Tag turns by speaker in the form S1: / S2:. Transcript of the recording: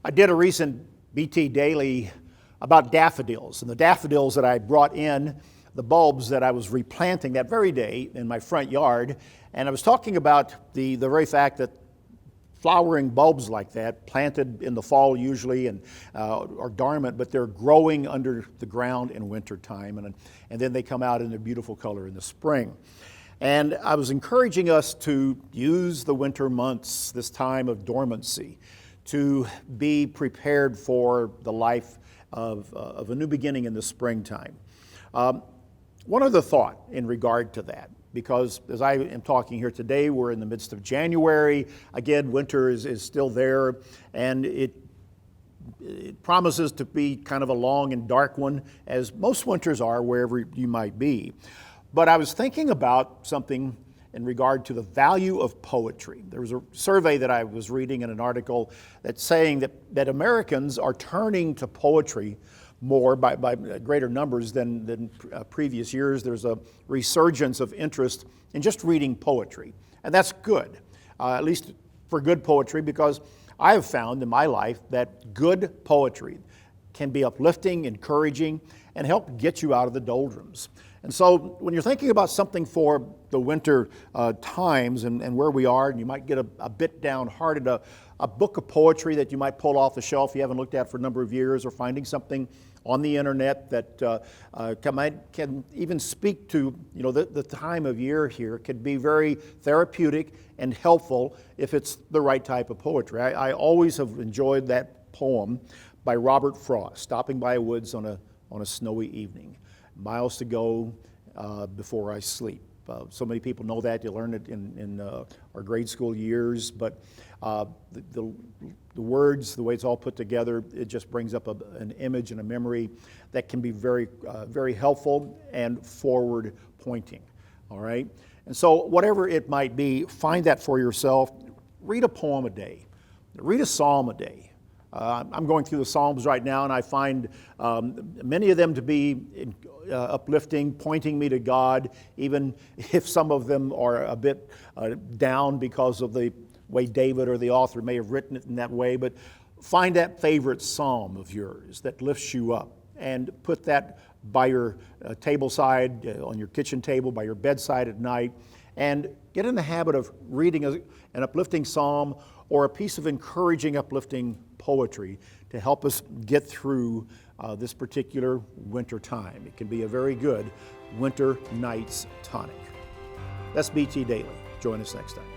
S1: I did a recent BT Daily about daffodils, and the daffodils that I brought in, the bulbs that I was replanting that very day in my front yard, and I was talking about the very fact that flowering bulbs like that, planted in the fall usually and are dormant, but they're growing under the ground in winter time, and then they come out in a beautiful color in the spring. And I was encouraging us to use the winter months, this time of dormancy, to be prepared for the life of a new beginning in the springtime. One other thought in regard to that, because as I am talking here today, we're in the midst of January. Again, winter is still there, and it promises to be kind of a long and dark one, as most winters are wherever you might be. But I was thinking about something in regard to the value of poetry. There was a survey that I was reading in an article that's saying that Americans are turning to poetry more by greater numbers than previous years. There's a resurgence of interest in just reading poetry. And that's good, at least for good poetry, because I have found in my life that good poetry can be uplifting, encouraging, and help get you out of the doldrums. And so when you're thinking about something for the winter times and where we are, and you might get a bit downhearted, a book of poetry that you might pull off the shelf you haven't looked at for a number of years, or finding something on the internet that can even speak to the time of year here, could be very therapeutic and helpful if it's the right type of poetry. I always have enjoyed that poem by Robert Frost, Stopping by a Woods on a Snowy Evening. Miles to go before I sleep. So many people know that. You learn it in our grade school years, but the words, the way it's all put together, it just brings up an image and a memory that can be very, very helpful and forward pointing. All right? And so whatever it might be, find that for yourself. Read a poem a day. Read a psalm a day. I'm going through the Psalms right now, and I find many of them to be uplifting, pointing me to God, even if some of them are a bit down because of the way David or the author may have written it in that way. But find that favorite psalm of yours that lifts you up, and put that by your table side, on your kitchen table, by your bedside at night, and get in the habit of reading an uplifting psalm or a piece of encouraging, uplifting poetry to help us get through this particular winter time. It can be a very good winter night's tonic. That's BT Daily. Join us next time.